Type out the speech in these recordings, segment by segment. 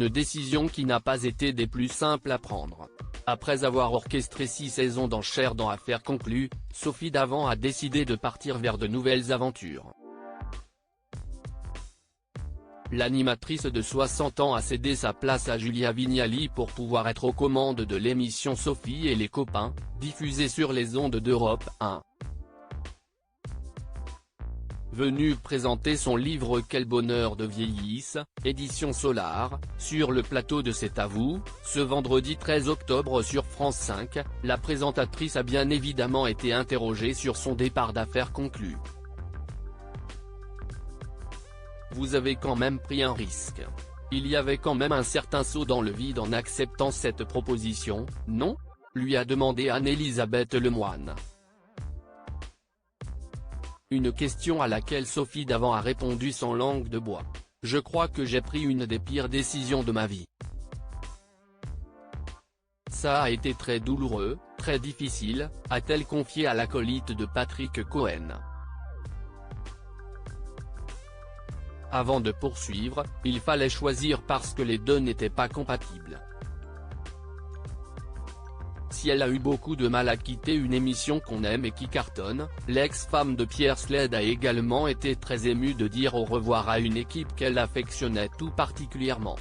une décision qui n'a pas été des plus simples à prendre. Après avoir orchestré 6 saisons d'enchères dans Affaires conclues, Sophie Davant a décidé de partir vers de nouvelles aventures. L'animatrice de 60 ans a cédé sa place à Julia Vignali pour pouvoir être aux commandes de l'émission Sophie et les copains, diffusée sur les ondes d'Europe 1. Venue présenter son livre Quel bonheur de vieillisse, édition Solar, sur le plateau de C'est à vous, ce vendredi 13 octobre sur France 5, la présentatrice a bien évidemment été interrogée sur son départ d'Affaires conclues. Vous avez quand même pris un risque. Il y avait quand même un certain saut dans le vide en acceptant cette proposition, non ? Lui a demandé Anne-Elisabeth Lemoine. Une question à laquelle Sophie Davant a répondu sans langue de bois. « Je crois que j'ai pris une des pires décisions de ma vie. Ça a été très douloureux, très difficile », a-t-elle confié à l'acolyte de Patrick Cohen. Avant de poursuivre, il fallait choisir parce que les deux n'étaient pas compatibles. Si elle a eu beaucoup de mal à quitter une émission qu'on aime et qui cartonne, l'ex-femme de Pierre Sled a également été très émue de dire au revoir à une équipe qu'elle affectionnait tout particulièrement.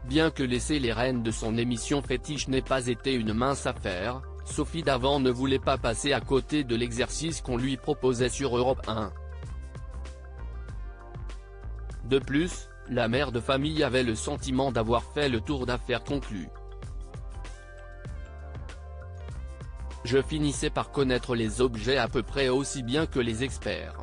Bien que laisser les rênes de son émission fétiche n'ait pas été une mince affaire, Sophie Davant ne voulait pas passer à côté de l'exercice qu'on lui proposait sur Europe 1. De plus, la mère de famille avait le sentiment d'avoir fait le tour d'Affaires conclues. Je finissais par connaître les objets à peu près aussi bien que les experts,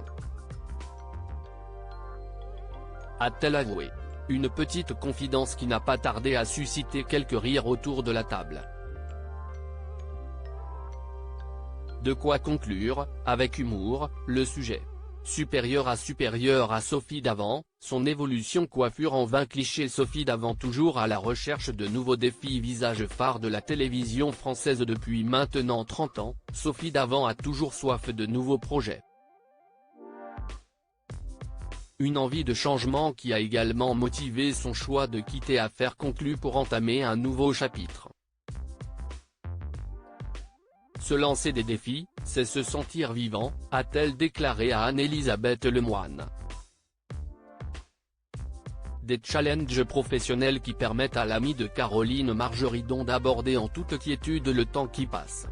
a-t-elle avoué. Une petite confidence qui n'a pas tardé à susciter quelques rires autour de la table. De quoi conclure, avec humour, le sujet. Supérieur à Sophie Davant, son évolution coiffure en 20 clichés. Sophie Davant toujours à la recherche de nouveaux défis. Visage phare de la télévision française depuis maintenant 30 ans, Sophie Davant a toujours soif de nouveaux projets. Une envie de changement qui a également motivé son choix de quitter Affaires conclues pour entamer un nouveau chapitre. Se lancer des défis, c'est se sentir vivant, a-t-elle déclaré à Anne-Elisabeth Lemoine. Des challenges professionnels qui permettent à l'amie de Caroline Margeridon d'aborder en toute quiétude le temps qui passe.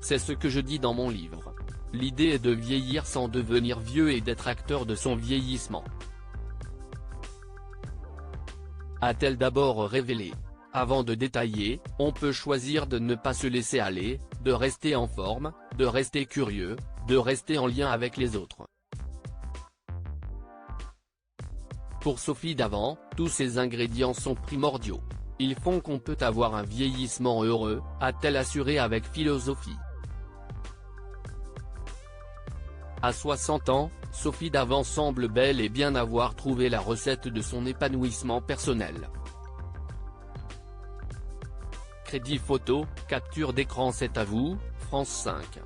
C'est ce que je dis dans mon livre. L'idée est de vieillir sans devenir vieux et d'être acteur de son vieillissement, a-t-elle d'abord révélé. Avant de détailler, on peut choisir de ne pas se laisser aller, de rester en forme, de rester curieux, de rester en lien avec les autres. Pour Sophie Davant, tous ces ingrédients sont primordiaux. Ils font qu'on peut avoir un vieillissement heureux, a-t-elle assuré avec philosophie. À 60 ans, Sophie Davant semble bel et bien avoir trouvé la recette de son épanouissement personnel. Crédit photo, capture d'écran. C'est à vous, France 5.